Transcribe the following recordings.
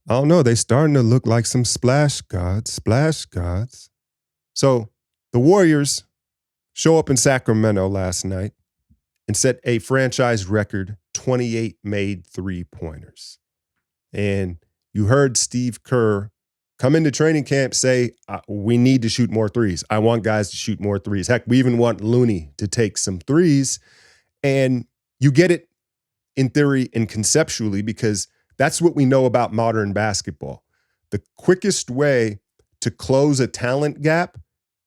I don't know. They starting to look like some splash gods, splash gods. So the Warriors show up in Sacramento last night and set a franchise record 28 made three-pointers. And you heard Steve Kerr come into training camp say, we need to shoot more threes. I want guys to shoot more threes. Heck, we even want Looney to take some threes. And you get it in theory and conceptually because that's what we know about modern basketball. The quickest way to close a talent gap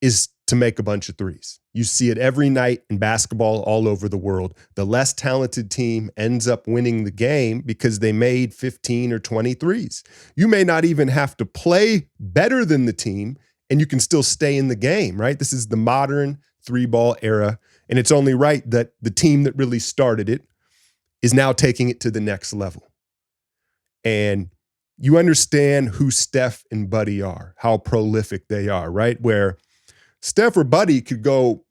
is to make a bunch of threes. You see it every night in basketball all over the world. The less talented team ends up winning the game because they made 15 or 20 threes. You may not even have to play better than the team, and you can still stay in the game, right? This is the modern three-ball era, and it's only right that the team that really started it is now taking it to the next level. And you understand who Steph and Buddy are, how prolific they are, right? Where Steph or Buddy could go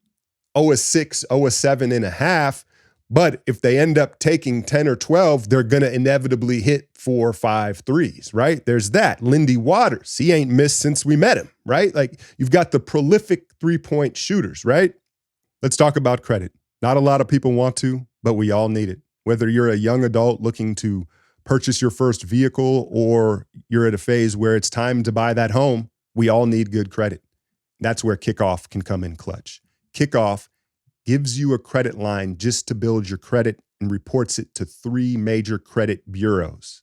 0-6, 0-7.5, but if they end up taking 10 or 12, they're going to inevitably hit 4 or 5 threes, right? There's that. Lindy Waters, he ain't missed since we met him, right? Like you've got the prolific three-point shooters, right? Let's talk about credit. Not a lot of people want to, but we all need it. Whether you're a young adult looking to purchase your first vehicle or you're at a phase where it's time to buy that home, we all need good credit. That's where Kickoff can come in clutch. Kickoff gives you a credit line just to build your credit and reports it to 3 major credit bureaus.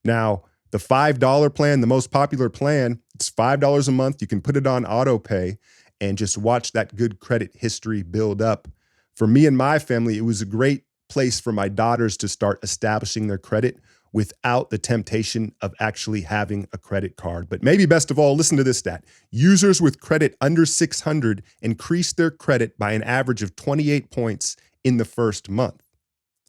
Now, the $5 plan, the most popular plan, it's $5 a month. You can put it on auto pay and just watch that good credit history build up. For me and my family, it was a great place for my daughters to start establishing their credit without the temptation of actually having a credit card. But maybe best of all, listen to this stat. Users with credit under 600 increased their credit by an average of 28 points in the first month.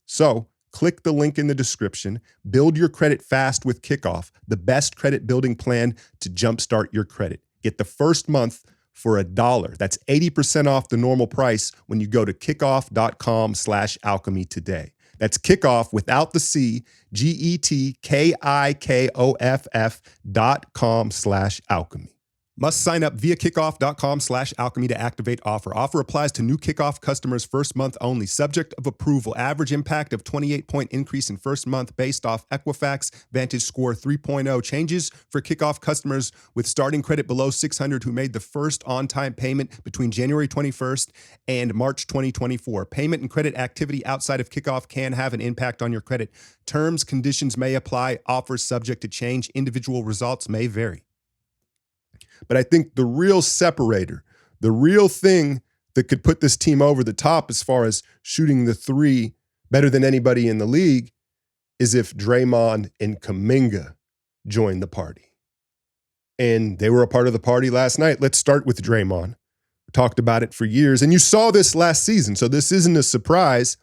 So click the link in the description. Build your credit fast with Kickoff, the best credit building plan to jumpstart your credit. Get the first month for $1. That's 80% off the normal price when you go to kickoff.com/alchemy today. That's Kickoff without the C, GETKIKOFF.com/alchemy. Must sign up via kickoff.com/alchemy to activate offer. Offer applies to new Kickoff customers first month only, subject of approval. Average impact of 28-point increase in first month based off Equifax Vantage Score 3.0. Changes for Kickoff customers with starting credit below 600 who made the first on-time payment between January 21st and March 2024. Payment and credit activity outside of Kickoff can have an impact on your credit. Terms, conditions may apply. Offers subject to change. Individual results may vary. But I think the real separator, the real thing that could put this team over the top as far as shooting the three better than anybody in the league is if Draymond and Kuminga join the party. And they were a part of the party last night. Let's start with Draymond. We talked about it for years, and you saw this last season, so this isn't a surprise.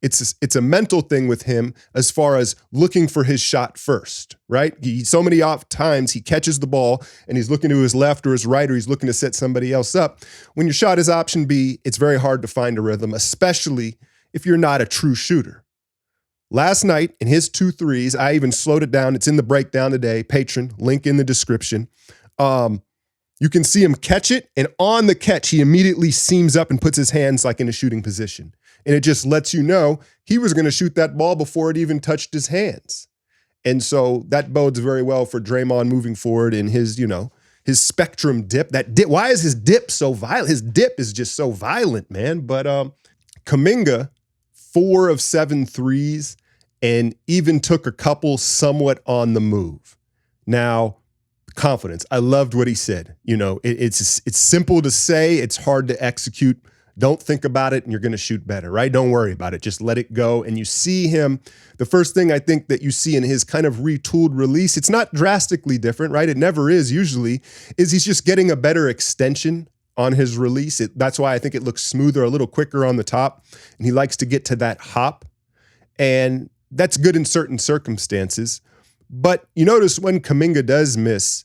It's a mental thing with him as far as looking for his shot first, right? So many off times he catches the ball and he's looking to his left or his right, or he's looking to set somebody else up. When your shot is option B, it's very hard to find a rhythm, especially if you're not a true shooter. Last night in his 2 threes, I even slowed it down. It's in the breakdown today. Patron, link in the description. You can see him catch it, and on the catch, he immediately seams up and puts his hands like in a shooting position. And it just lets you know he was going to shoot that ball before it even touched his hands. And so that bodes very well for Draymond moving forward in his, his spectrum dip. That dip. Why is his dip so violent? His dip is just so violent, man. But Kuminga, 4 of 7 threes, and even took a couple somewhat on the move. Now, confidence. I loved what he said. It's simple to say, it's hard to execute. Don't think about it and you're going to shoot better, right? Don't worry about it. Just let it go. And you see him, the first thing I think that you see in his kind of retooled release, it's not drastically different, right? It never is usually, is he's just getting a better extension on his release. That's why I think it looks smoother, a little quicker on the top. And he likes to get to that hop. And that's good in certain circumstances. But you notice when Kuminga does miss,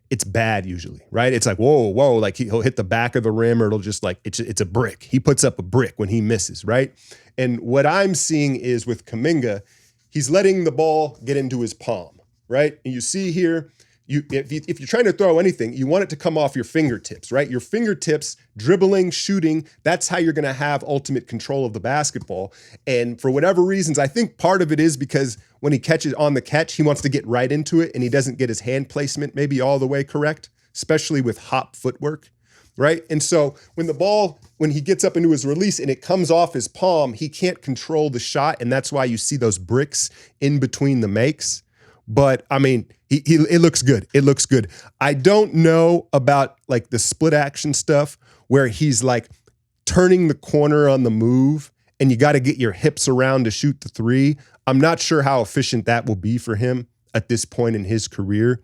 it's bad usually, right? It's like, whoa, like he'll hit the back of the rim, or it'll just like, it's a brick. He puts up a brick when he misses, right? And what I'm seeing is with Kuminga, he's letting the ball get into his palm. right? And you see here, if you're trying to throw anything, you want it to come off your fingertips, right? Your fingertips, dribbling, shooting, that's how you're going to have ultimate control of the basketball. And for whatever reasons, I think part of it is because when he catches on the catch, he wants to get right into it and he doesn't get his hand placement maybe all the way correct, especially with hop footwork, right? And so when he gets up into his release and it comes off his palm, he can't control the shot. And that's why you see those bricks in between the makes. But I mean, it looks good. It looks good. I don't know about like the split action stuff where he's like turning the corner on the move and you got to get your hips around to shoot the three. I'm not sure how efficient that will be for him at this point in his career.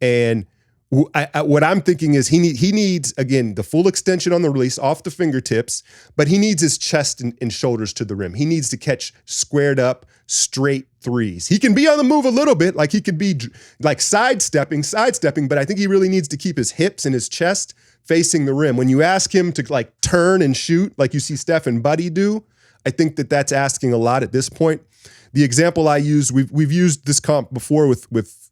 And what I'm thinking is he needs, again, the full extension on the release off the fingertips, but he needs his chest and shoulders to the rim. He needs to catch squared up, straight threes. He can be on the move a little bit, like he could be like sidestepping, but I think he really needs to keep his hips and his chest facing the rim. When you ask him to like turn and shoot like you see Steph and Buddy do, I think that's asking a lot at this point. The example I use, we've used this comp before with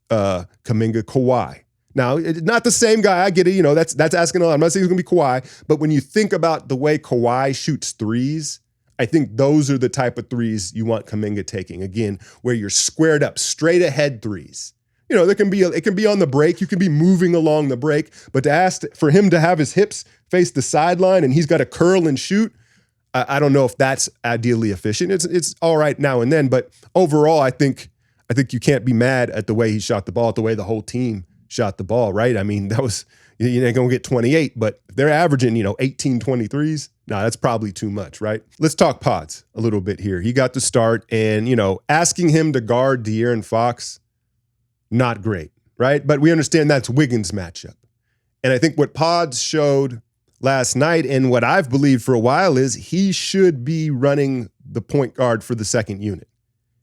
Kuminga, Kawhi. Now, not the same guy. I get it. That's asking a lot. I'm not saying it's going to be Kawhi, but when you think about the way Kawhi shoots threes, I think those are the type of threes you want Kuminga taking. Again, where you're squared up, straight ahead threes. It can be on the break. You can be moving along the break, but to ask for him to have his hips face the sideline and he's got to curl and shoot, I don't know if that's ideally efficient. It's all right now and then, but overall, I think you can't be mad at the way he shot the ball, at the way the whole team shot the ball, right? I mean, that was, you ain't going to get 28, but if they're averaging, 18, 23s, that's probably too much, right? Let's talk Pods a little bit here. He got the start and, asking him to guard De'Aaron Fox, not great, right? But we understand that's Wiggins' matchup. And I think what Pods showed last night and what I've believed for a while is he should be running the point guard for the second unit.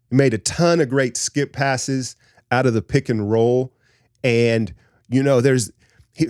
He made a ton of great skip passes out of the pick and roll. And,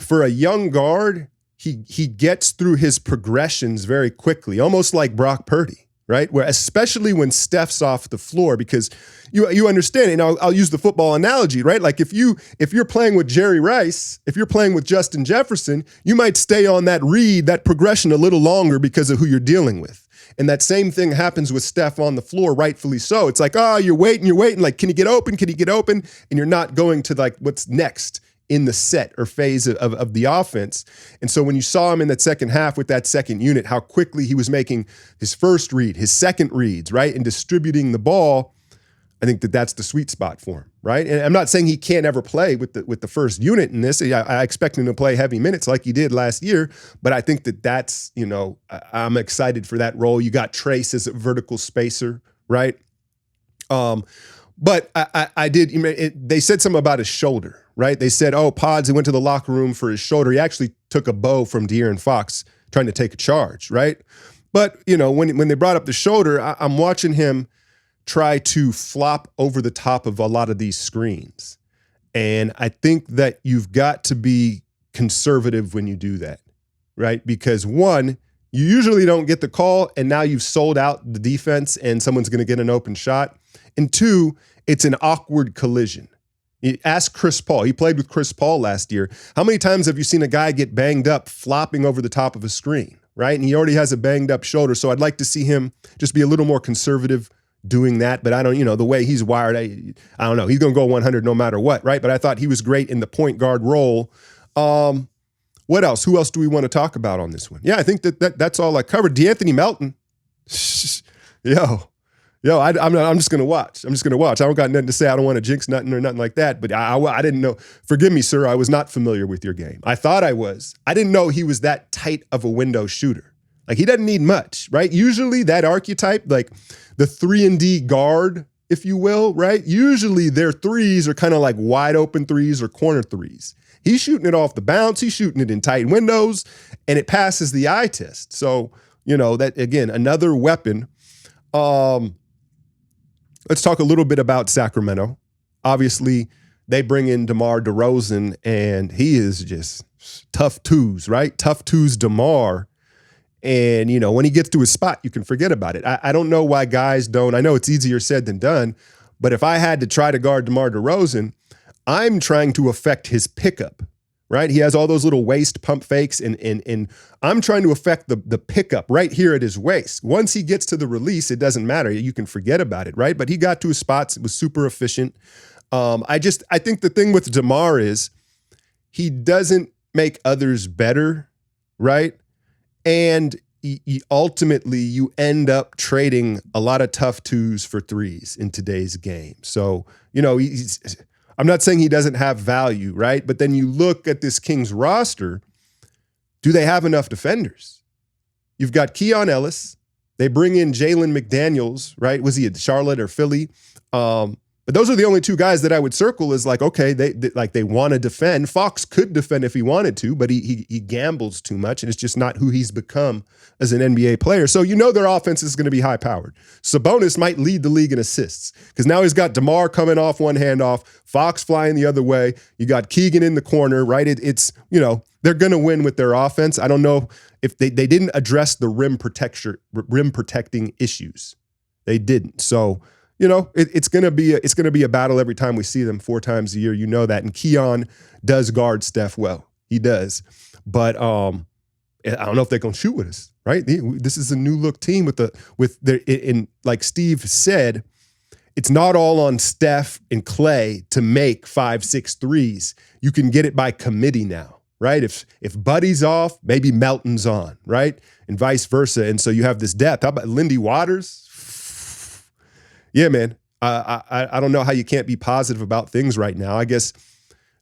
for a young guard, he gets through his progressions very quickly, almost like Brock Purdy, right? Where especially when Steph's off the floor, because you understand, and I'll use the football analogy, right? Like if you're playing with Jerry Rice, if you're playing with Justin Jefferson, you might stay on that read, that progression a little longer because of who you're dealing with. And that same thing happens with Steph on the floor, rightfully so. It's like, you're waiting. Like, can he get open? Can he get open? And you're not going to like what's next in the set or phase of the offense. And so when you saw him in that second half with that second unit, how quickly he was making his first read, his second reads, right? And distributing the ball, I think that's the sweet spot for him, right? And I'm not saying he can't ever play with the first unit in this. I expect him to play heavy minutes like he did last year, but I think that's, I'm excited for that role. You got Trace as a vertical spacer, right? But I did, they said something about his shoulder, right? They said, Pods, he went to the locker room for his shoulder. He actually took a bow from De'Aaron Fox trying to take a charge, right? But, when they brought up the shoulder, I'm watching him try to flop over the top of a lot of these screens. And I think that you've got to be conservative when you do that, right? Because one, you usually don't get the call and now you've sold out the defense and someone's going to get an open shot. And two, it's an awkward collision. Ask Chris Paul. He played with Chris Paul last year. How many times have you seen a guy get banged up flopping over the top of a screen, right? And he already has a banged up shoulder. So I'd like to see him just be a little more conservative doing that, but I don't, the way he's wired, I don't know. He's going to go 100 no matter what, right? But I thought he was great in the point guard role. What else? Who else do we want to talk about on this one? Yeah, I think that's all I covered. DeAnthony Melton. I'm just going to watch. I don't got nothing to say. I don't want to jinx nothing or nothing like that, but I didn't know. Forgive me, sir. I was not familiar with your game. I thought I was. I didn't know he was that tight of a window shooter. Like he doesn't need much, right? Usually that archetype, like the 3-and-D guard, if you will, right? Usually their threes are kind of like wide open threes or corner threes. He's shooting it off the bounce. He's shooting it in tight windows and it passes the eye test. So, that again, another weapon. Let's talk a little bit about Sacramento. Obviously they bring in DeMar DeRozan and he is just tough twos, right? Tough twos DeMar. And, when he gets to his spot, you can forget about it. I don't know why guys don't. I know it's easier said than done, But if I had to try to guard DeMar DeRozan, I'm trying to affect his pickup, right? He has all those little waist pump fakes, and I'm trying to affect the pickup right here at his waist. Once he gets to the release, it doesn't matter. You can forget about it, right? But he got to his spots. It was super efficient. I think the thing with DeMar is he doesn't make others better, right? And ultimately, you end up trading a lot of tough twos for threes in today's game. So, I'm not saying he doesn't have value, right? But then you look at this Kings roster, do they have enough defenders? You've got Keon Ellis. They bring in Jalen McDaniels, right? Was he at Charlotte or Philly? But those are the only two guys that I would circle as like, okay, they want to defend. Fox could defend if he wanted to, but he gambles too much, and it's just not who he's become as an NBA player. So their offense is going to be high-powered. Sabonis might lead the league in assists because now he's got DeMar coming off one handoff, Fox flying the other way. You got Keegan in the corner, right? They're going to win with their offense. I don't know if they didn't address the rim protecting issues. They didn't. So, it's gonna be a battle every time we see them 4 times a year. You know that, and Keon does guard Steph well. He does, but I don't know if they're gonna shoot with us. Right? This is a new look team and like Steve said, it's not all on Steph and Clay to make 5-6 threes. You can get it by committee now, right? If Buddy's off, maybe Melton's on, right, and vice versa. And so you have this depth. How about Lindy Waters? Yeah, man. I don't know how you can't be positive about things right now. I guess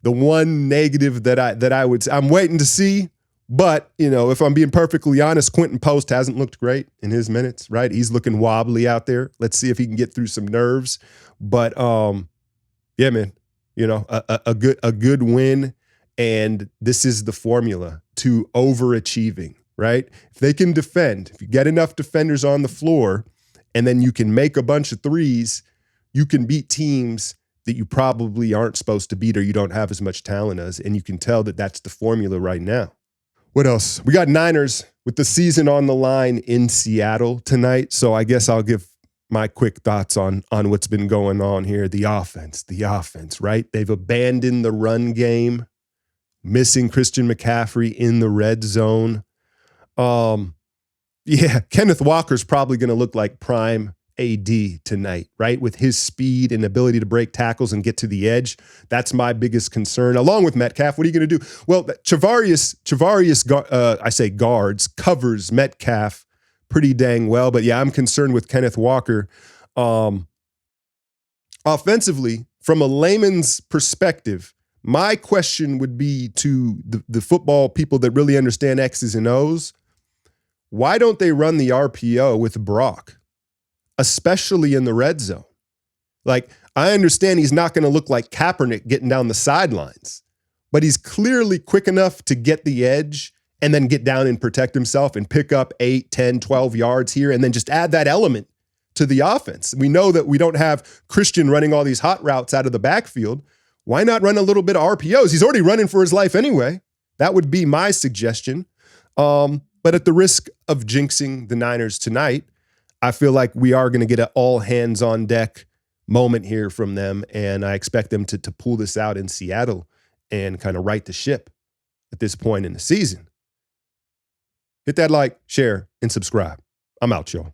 the one negative that I'm waiting to see, but if I'm being perfectly honest, Quentin Post hasn't looked great in his minutes, right? He's looking wobbly out there. Let's see if he can get through some nerves. But yeah, man. A good win, and this is the formula to overachieving, right? If they can defend, if you get enough defenders on the floor, and then you can make a bunch of threes, you can beat teams that you probably aren't supposed to beat or you don't have as much talent as, and you can tell that that's the formula right now. What else? We got Niners with the season on the line in Seattle tonight, so I guess I'll give my quick thoughts on what's been going on here. The offense, right? They've abandoned the run game, missing Christian McCaffrey in the red zone. Yeah, Kenneth Walker's probably going to look like prime AD tonight, right? With his speed and ability to break tackles and get to the edge. That's my biggest concern, along with Metcalf. What are you going to do? Well, Charvarius, I say guards, covers Metcalf pretty dang well. But yeah, I'm concerned with Kenneth Walker. Offensively, from a layman's perspective, my question would be to the football people that really understand X's and O's. Why don't they run the RPO with Brock, especially in the red zone? Like, I understand he's not going to look like Kaepernick getting down the sidelines, but he's clearly quick enough to get the edge and then get down and protect himself and pick up 8, 10, 12 yards here and then just add that element to the offense. We know that we don't have Christian running all these hot routes out of the backfield. Why not run a little bit of RPOs? He's already running for his life anyway. That would be my suggestion. But at the risk of jinxing the Niners tonight, I feel like we are going to get an all hands on deck moment here from them. And I expect them to pull this out in Seattle and kind of right the ship at this point in the season. Hit that like, share, and subscribe. I'm out, y'all.